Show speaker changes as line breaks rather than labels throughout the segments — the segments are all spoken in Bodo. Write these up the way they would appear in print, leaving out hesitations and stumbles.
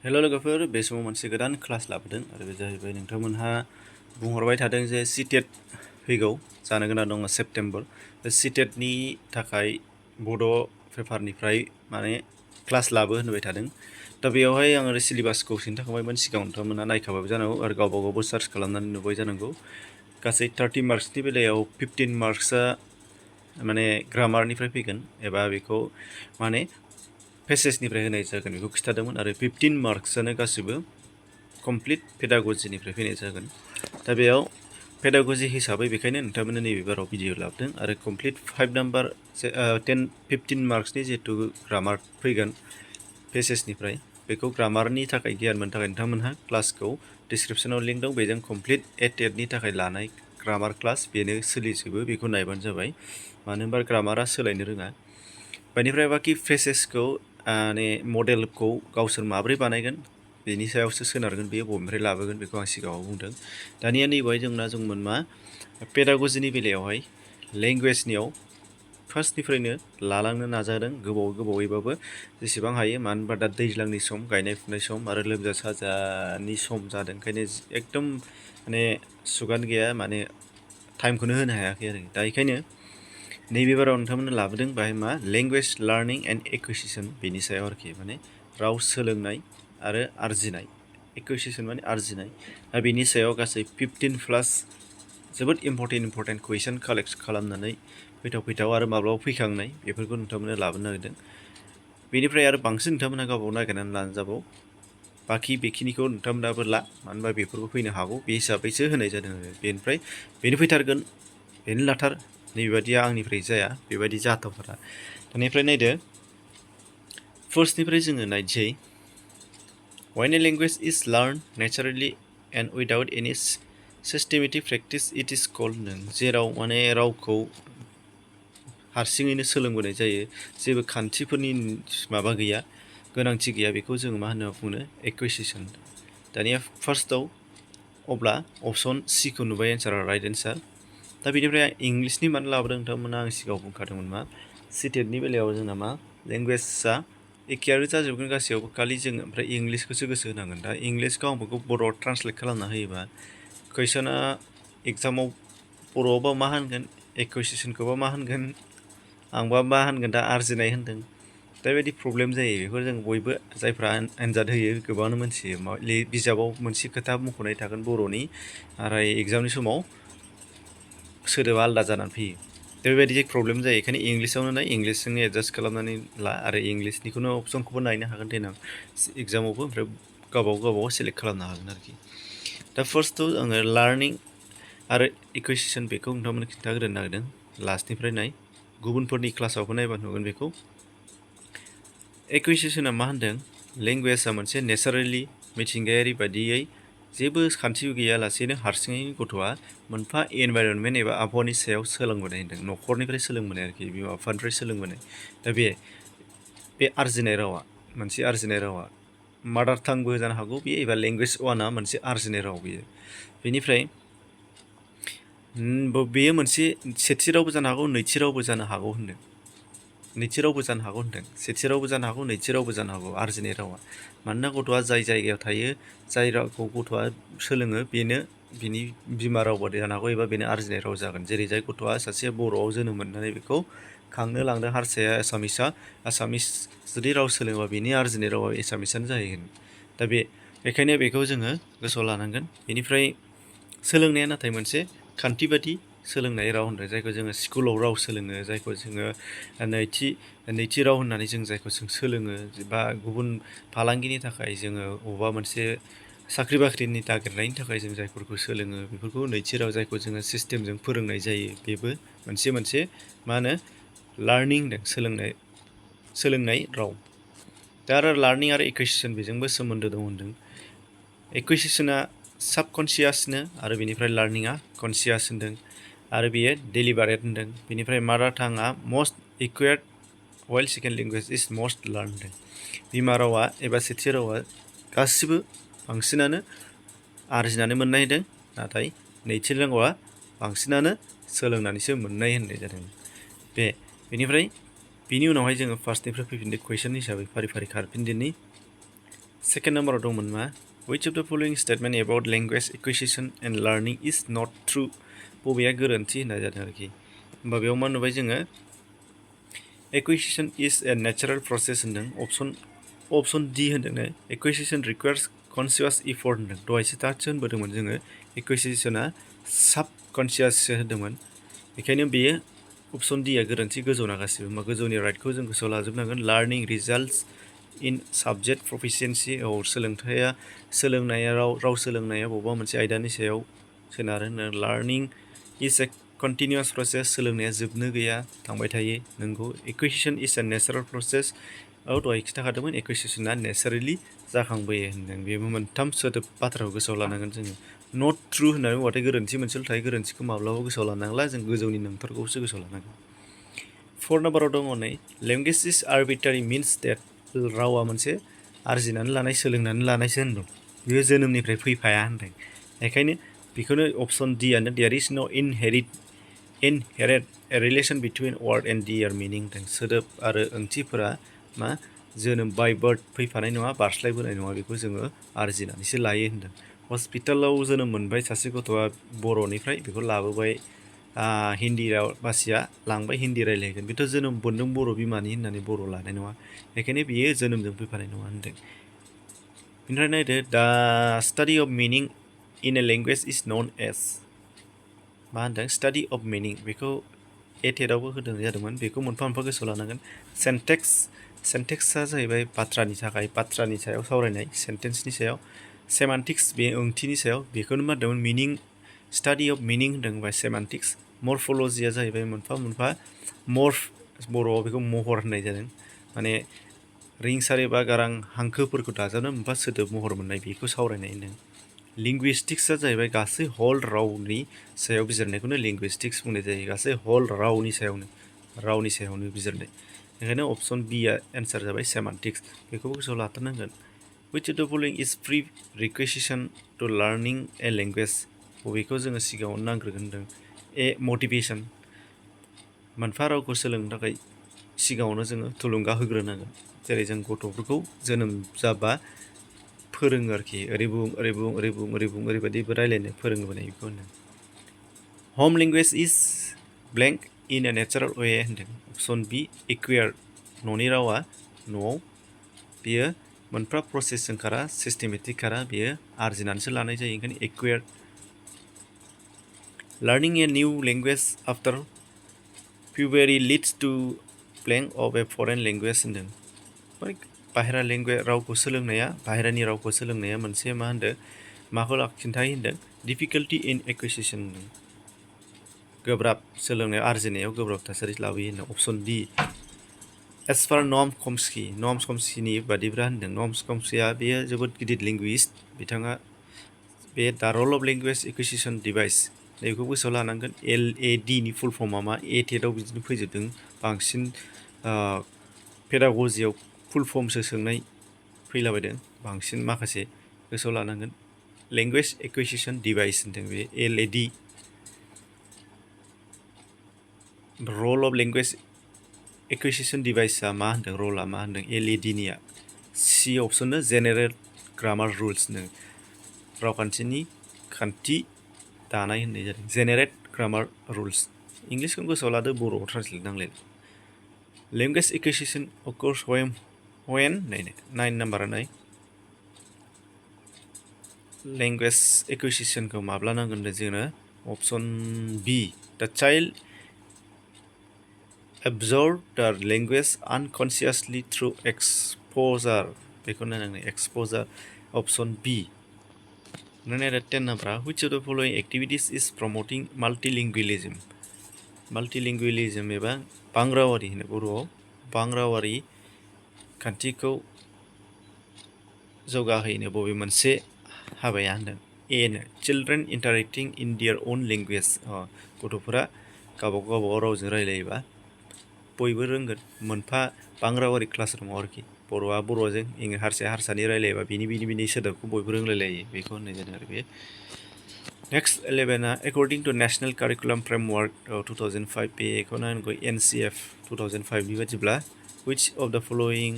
हेल' लोगोफोर, बे समाव मोनसे गोदान क्लास लाबोदों आरो बे जाहैबाय नोंथांमोनहा बुंहरबाय थादों जे CTET फैगौ जानो गोनां दङ सेप्टेम्बर। बे CTET नि थाखाय बड' पेपारनिफ्राय माने क्लास लाबो होनबाय थादों। दा बेयावहाय आं आरो सिलेबासखौ खिन्थाखांबायमोन सिगाङाव, नोंथांमोना नायखाबायबो जानांगौ आरो गावबा गावबो सार्च खालामनानै नुबाय जानांगौ। गासै 30 मार्क्सनि बेलायाव 15 मार्क्सआ माने ग्रामारनिफ्राय फैगोन एबा बेखौ माने पेसेजनिफ्राय होनाय जागोन बेखौ खिन्थादोंमोन आरो 15 मार्क्सआनो गासिबो कमप्लिट पेडागजिनिफ्राय फैनाय जागोन। दा बेयाव पेडागजि हिसाबै बेखायनो नोंथांमोननो नैबे बाराव भिडिअ लाबोदों आरो कमप्लिट 5 नाम्बार 15 मार्क्सनि जिहेतु ग्रामार फैगोन पेसेजनिफ्राय, बेखौ ग्रामारनि थाखाय गियान मोननो थाखाय नोंथांमोनहा क्लासखौ डिसक्रिपसनाव लिंक दं, बेजों कमप्लिट टेटनि थाखाय लानाय ग्रामार क्लास बेनो सोलिजोबो, बेखौ नायबानो जाबाय। मानो होनबा ग्रामारा सोलायनो रोङा। बेनिफ्राय बाखि पेसेजखौ माने मडेलखौ गावसोर माब्रै बानायगोन बेनि सायावसो सोनारगोन, बेयो बबेनिफ्राय लाबोगोन बेखौ आं सिगाङाव बुंदों। दानिया नैबाय जोंमोन मा पेडागजिनि बेलायावहाय लेंगुवेजनियाव फार्स्टनिफ्रायनो लालांनो नाजादों, गोबावैबाबो जेसेबां हायो। मानो होनबा दा दैज्लांनि सम, गायनाय फुनाय सम आरो लोमजा साजानि सम जादों, ओंखायनो एकदम माने सुगानो गैया, माने टाइमखौनो होनो हायाखै आरो। दा बेखायनो नैबे बाराव नोंथांमोननो लाबोदों बाहाय मा लेंगुवेज लार्निं एन्ड एक्विजिसन, बेनि सायाव आरोखि, माने राव सोलोंनाय आरो आरजिनाय। एक्विजिसन माने आरजिनाय। दा बेनि सायाव गासै 15+ जोबोद इम्परटेन्ट कुइसन कालेक्ट खालामनानै फैथाव आरो माब्लाबा फैखांनाय बेफोरखौ नोंथांमोननो लाबोनो नागिरदों। बेनिफ्राय आरो बांसिन नोंथांमोनहा गावबाव नागिरनानै लानो जाबाव। बाखि बेखिनिखौ नोंथांमोनाबो ला, मानो होनबा बेफोरबो फैनो हागौ, बे हिसाबैसो होनाय जादों आरो। बेनिफ्राय बेनो फैथारगोन, बेनो लाथार, नैबेबादिया आंनिफ्राय जाया, बेबायदि जाथावथारा। दानिफ्राय नायदो, फार्स्टनिफ्राय जोङो नायसै। When a language is learned naturally and without any systematic practice, it is called नों जेराव माने रावखौ हारसिङैनो सोलोंबोनाय जायो, जेबो खान्थिफोरनि माबा गैया, गोनांथि गैया, बेखौ जोङो मा होनना बुङो? एक्विजिसन। दानिया फार्स्टआव अब्ला अपसन सिखौ नुबाय, एन्सारा राइट एन्सार। दा बेनिफ्राय इंलिसनि मानो लाबोदों नोंथांमोना, आं सिगाङाव बुंखादोंमोन मा CTET नि बेलायाव जोंना मा लेंगुवेजआ एखेयानो जाजोबगोन गासैयावबो, खालि जोङो ओमफ्राय इंलिसखौसो गोसो होनांगोन। दा इंलिसखौ आं बेखौ बर'आव ट्रान्सलेट खालामना होयोबा कुइसना एग्जामाव बर'आवबा मा होनगोन, एक्विजिसनखौबा मा होनगोन, आंबा मा होनगोन, दा आरजिनाय होनदों। दा बेबायदि प्रब्लेम जायो। बेखौ जों बयबो जायफ्रा आनजाद होयो गोबाङानो मोनथियो। बिजाबाव मोनसे खोथा मख'नाय थागोन बर'नि, आरो एग्जामनि समाव सोदोबा आलादा जानानै फैयो। दा बेबायदि प्रब्लेम जायो। बेखायनो इंलिसावनो नाय, इंलिसजोंनो एडजास्ट खालामनानै ला, आरो इंलिसनिखौनो अपसनखौबो नायनो हागोन देनां एग्जामावबो, ओमफ्राय गावबागाव सेलेक्ट खालामनो हागोन आरोखि। दा फार्स्टआव आङो लार्निं आरो एक्विजिसन बेखौ नोंथांमोननो खिन्थाग्रोनो नागिरदों। लास्टनिफ्राय नाय, गुबुनफोरनि क्लासावबो नायबा नुगोन बेखौ। एक्विजिसना मा होनदों? लेंगुवेजआ मोनसे नेचारेलि, मिथिंगायारि बादियै जेबो खान्थि गैयालासेनो हारसिङै गथ'आ मोनफा एनभाइरनमेन्ट एबा आबहावानि सायाव सोलोंबोनाय होनदों, न'खरनिफ्राय सोलोंबोनाय आरोखि, बिमा बिफानिफ्राय सोलोंबोनाय। दा बे आरजिनाय रावा, मोनसे आरजिनाय रावा मादार टांबो जानो हागौ बेयो, एबा लेंगुवेज वानआ मोनसे आरजिनाय राव बेयो। बेनिफ्राय बेयो मोनसे सेथि रावबो जानो हागौ, नैथि रावबो जानो हागौ होनदों। नैथि रावबो जानो हागौ होनदों, सेथि रावबो जानो हागौ, नैथि रावबो जानो हागौ आरजिनाय रावा। मानोना गथ'आ जाय जायगायाव थायो, जाय रावखौ गथ'आ सोलोङो, बेनो बिनि बिमा रावबो जानो हागौ, एबा बेनो आरजिनाय राव जागोन। जेरै जाय गथ'आ सासे बर'आव जोनोम मोननानै बेखौ खांनो लांदों हारसाया एसामिसआ, आसामिस जुदि राव सोलोङोबा बेनि आरजिनाय रावा एसामिसआनो जाहैगोन। दा बेखायनो बेखौ जोङो गोसोआव लानांगोन। बेनिफ्राय सोलोंनाया नाथाय मोनसे खान्थि बादि सोलोंनाय राव होनदों, जायखौ जोङो स्कुलाव राव सोलोङो, जायखौ जोङो नैथि राव होननानै जों जायखौ सोलोङो, बा गुबुन फालांगिनि थाखाय जोङो बबेबा मोनसे साख्रि बाख्रिनि नागिरनायनि थाखाय जों जायफोरखौ सोलोङो, बेफोरखौ नैथि राव जायखौ जोङो सिस्टेमजों फोरोंनाय जायो, बेबो मोनसे मा होनो लार्निं होनदों, सोलोंनाय राव। दा आरो लार्निं आरो एक्विजिसन बेजोंबो सोमोन्दो दं होनदों। एक्विजिसना साबकनसियासनो, आरो बेनिफ्राय लार्निंआ कनसियास होनदों, आरो बेयो डेलिबारेट होनदों। बेनिफ्राय मादार टांआ must acquired while second language is must learn होनदों। बिमा रावा एबा सेथि रावा गासिबो बांसिनानो आरजिनानै मोननाय होनदों, नाथाय नैथि रावा बांसिनानो सोलोंनानैसो मोननाय होननाय जादों। बेनिफ्राय बिनि उनावहाय जोङो फार्स्टनिफ्राय फैफिनदो कुइसन हिसाबै फारि खारफिनदिनि। सेकेन्ड नाम्बाराव दंमोन मा which of the following statement about language acquisition and learning is not true बबेया गोरोन्थि होननाय जादों आरोखि होमबा बेयाव मा नुबाय जोङो acquisition is a natural process होनदों option D होनदों acquisition requires conscious effort होनदों दहायसो दासो होनबोदोंमोन जोङो acquisitionआ subconscious होनदोंमोन बेखायनो बेयो option D आ गोरोन्थि गोजौना गासिबो होमबा गोजौनि राइटखौ जों गोसोआव लाजोबनांगोन learning results in subject proficiency सोलोंनाया राव सोलोंनाया बबेबा मोनसे आयदानि सायाव सोनारो learning is a continuous process सोलोंनाया जोबनो गैया थांबाय थायो नंगौ acquisition is a natural process दहाय खिन्थाखादोंमोन acquisitionआ naturally जाखांबोयो होनदों बेबो मोनथाम सोदोब बाथ्राखौ गोसोआव लानांगोन जोङो not true होननानै बुंबाथाय गोरोन्थि मोनसेल' थायो गोरोन्थिखौ माब्लाबाबो गोसोआव लानांला जों गोजौनि नोंथारगौसो गोसोआव लानांगोन 4 नाम्बाराव दङ नै language is arbitrary means that रावा मोनसे आरजिनानै लानाय सोलोंनानै लानायसो होनदों बेयो जोनोमनिफ्राय फैफाया होनदों बेखायनो बेखौनो option D आनो there is no inherent relation between word and their meaning होनदों सोदोब आरो ओंथिफोरा मा जोनोम बाय बार्थ फैफानाय नङा बारस्लायबोनाय नङा बेखौ जोङो आरजिनानैसो लायो होनदों हस्पिटालाव जोनोम मोनबाय सासे गथ'आ बर'निफ्राय बेखौ लाबोबाय हिन्दी भाषिया लांबाय हिन्दी रायलायगोन बेथ' जोनोम मोनदों बर' बिमानि होननानै बर' लानाय नङा बेखायनो बेयो जोनोमजों फैफानाय नङा होनदों बेनिफ्राय नायदो दा study of meaning in a language is known as मा होनदों स्टाडि अफ मिनिं बेखौ एटेटआवबो होदों जादोंमोन बेखौ मोनफा मोनफा गोसोआव लानांगोन सेन्टेक्सआ जाहैबाय बाथ्रानि सायाव सावरायनाय सेन्टेन्सनि सायाव सेमान्टिक्स बे ओंथिनि सायाव बेखौनो मा होनदोंमोन मिनिं स्टाडि अफ मिनिं होनदों बा सेमान्टिक्स मर्फोलजिया जाहैबाय मोनफा मोनफा बर'आव बेखौ महर होननाय जादों माने रिंसारि बा गारां हांखोफोरखौ दाजाबना मोनफा सोदोब महर मोननाय बेखौ सावरायनाय होनदों लिंगुइस्टिक्सआ जाहैबाय गासै हल रावनि सायाव बिजिरनायखौनो लिंगुइस्टिक्स बुंनाय जायो गासै हल रावनि सायावनो बिजिरनाय बेखायनो अपसन बि आ एन्सार जाबाय सेमान्टिक्स बेखौबो गोसोआव लाथारनांगोन which of the following is prerequisition to learning a language बबेखौ जोङो सिगाङावनो नांग्रोगोन होनदों ए मटिभेसन मोनफा रावखौ सोलोंनो थाखाय सिगाङावनो जोङो थुलुंगा होग्रोनांगोन जेरै जों गथ'फोरखौ जोनोम जाबा फोरोङो आरोखि ओरै बुं ओरैबायदिबो रायलायनो फोरोंबोनाय बेखौ होनदों हम लेंगुवेज इज ब्लेंक इन ए नेचारेल वे होनदों अपसन बि एक्वायार न'नि रावा न'आव बियो मोनफा प्रसेसजों खारा सिस्टेमेटिक खारा बियो आरजिनानैसो लानाय जायो ओंखायनो acquire learning a new language after puberty leads to blank of a foreign language होनदों बाहेरा बाहेरानि रावखौ सोलोंनाया मोनसे मा होनदों माखौ खिन्थायो होनदों difficulty in acquisition होनदों गोब्राब सोलोंनायाव आरजिनायाव गोब्राब थासारि लाबोयो होनदों अपसन डि एस फार नम चम्स्कीनि बादिब्ला होनदों नम चम्स्कीया बेयो जोबोद गिदिर लिंगुइस्ट बिथाङा बे दा रल अफ लेंगुवेज एक्विजिसन डिभाइस बेखौ गोसोआव लानांगोन LAD नि फुल फर्मआ मा एटेटआव बिदिनो फैजोबदों बांसिन पेडागजियाव फुल फर्मसो सोंनाय फैलाबायदों बांसिन माखासे गोसोआव लानांगोन लेंगुवेज एक्विजिसन डिभाइस होनदों बे LAD रल अफ लेंगुवेज एक्विजिसन डिभाइसआ मा होनदों रलआ मा होनदों LAD निया सि अपसननो जेनेरेल ग्रामार रुल्स होनदों रावखान्थिनि खान्थि दानाय होननाय जादों जेनेरेट ग्रामार रुल्स इंलिसखौ गोसोआव लादो बर'आव ट्रान्सलेट नांलाय लेंगुवेज एक्विजिसन अकर्स when 9 नाम्बारा नाय लेंगुवेज एक्विजिसनखौ माब्ला नांगोन जोंनो अपसन बि the child absorb the language unconsciously through exposure बेखौ नायनांगोन exposure option B 10 नाम्बारा which of the following activities is promoting multilingualism एबा बांरावारि होनो बर'आव बांरावारि खान्थिखौ जौगाहोनो बबे मोनसे हाबाया होनदों ए नो children interacting in their own language गथ'फोरा गावबागाव रावजों रायलायोबा बयबो रोंगोन मोनफा बांरावारि क्लासरुमाव आरोखि बर'आ बर'जों हारसाया हारसानि रायलायोबा बिनि सोदोबखौ बयबो रोंलायलायो बेखौ होननाय जादों आरो बे next 11 according to national curriculum framework 2005 बेखौ नायनांगौ NCF 2005 नि बादिब्ला which of the following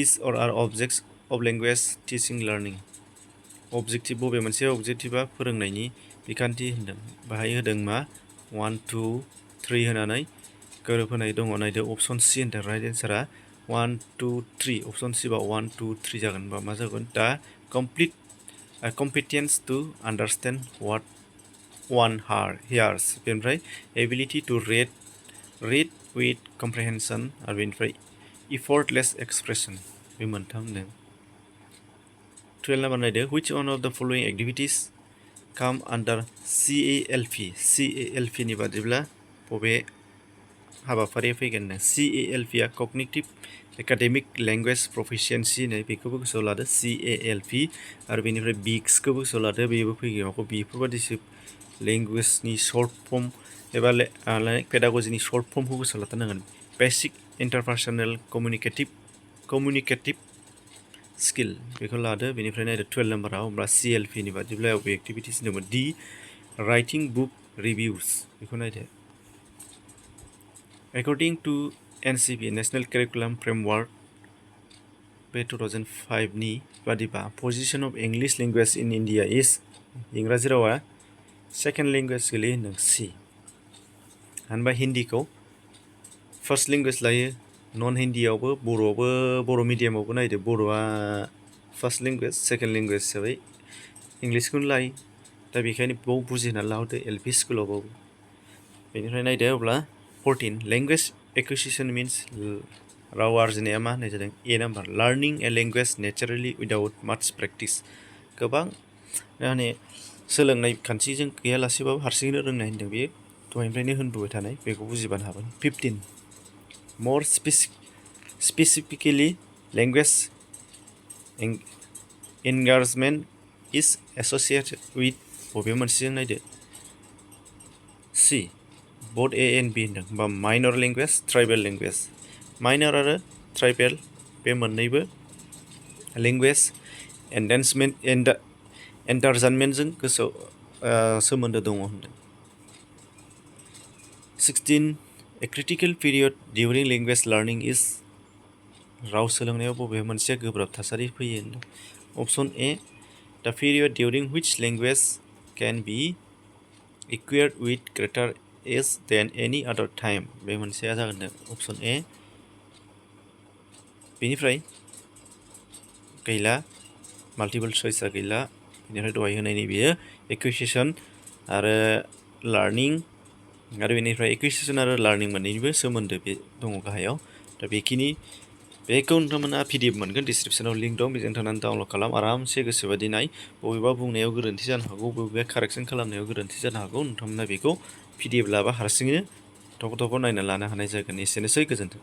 is or are objects of language teaching learning objective बबे मोनसे objectiveआ फोरोंनायनि बिखान्थि होनदों बाहाय होदों मा 1 2 3 होनानै गोरोबहोनाय दङ नायदो अप्शन C होनदों राइट एन्सारा 1 2 3 अप्शन C बा 1 2 3 जागोन बा मा जागोन दा complete competence to understand what one hears बेनिफ्राय ability to read with comprehension आरो बेनिफ्राय effortless expression बे मोनथाम होनदों 12 नाम्बार नायदो which one of the following activities come under CALP नि बादिब्ला बबे हाबाफारिया फैगोन CALP आ cognitive academic language proficiency नै बेखौबो गोसोआव लादो CALP आरो बेनिफ्राय BICS खौबो गोसोआव लादो बेबो फैगोन बेफोरबादिसो language नि short form एबा pedagogy नि short form खौ गोसोआव लाथारनांगोन basic interpersonal communicative skill बेखौ लादो बेनिफ्राय नायदो 12 नाम्बाराव होमब्ला CLP नि बादिब्ला बबे activities होनदोंमोन D writing book reviews बेखौ नायदो according to NCP National Curriculum Framework बे 2005 नि बादिबा position of English language in India is इंराजि रावा second language गोलैयो होनदों C होनबा हिन्दीखौ first language लायो नन हिन्दीयावबो बर' मिडियामावबो नायदो बर'आ first language second language हिसाबै इंलिसखौनो लायो दा बेखायनो बेयाव बुजिना लाहरदो LP स्कुलावबाबो बेनिफ्राय नायदो अब्ला 14 language acquisition means राव आरजिनाया मा होननाय जादों A number learning a language naturally without much practice गोबां माने सोलोंनाय खान्थिजों गैयालासेबाबो हारसिङैनो रोंनाय होनदों बे दहायनिफ्रायनो होनबोबाय थानाय बेखौ बुजिबानो हागोन 15 more specifically language engagement is associated with बबे मोनसेजों नायदो C both A and B होनदों बा minor language tribal language minor आरो tribal बे मोननैबो language endangerment जों गोसोआव सोमोन्दो दङ होनदों 16 a critical period during language learning is राव सोलोंनायाव बबे मोनसेया गोब्राब थासारि फैयो होनदों option A the period during which language can be acquired with greater ease than any other time बे मोनसेया जागोन option A बेनिफ्राय गैला multiple choice आ गैला बेनिफ्राय दहाय होनायनि बेयो acquisition आरो learning आरो बेनिफ्राय acquisition आरो learning मोननैनिबो सोमोन्दो बे दङ गाहायाव दा बेखौ नोंथांमोना PDF मोनगोन डिसक्रिप्शनाव लिंक दं बेजों थांनानै डाउनलड खालाम आरामसे गोसोबादि नाय बबेबा बुंनायाव गोरोन्थि जानो हागौ बबेबा कारेक्सन खालामनायाव गोरोन्थि जानो हागौ नोंथांमोना बेखौ PDF लाबा हारसिङैनो थख' नायना लानो हानाय जागोन एसेनोसै गोजोन्थों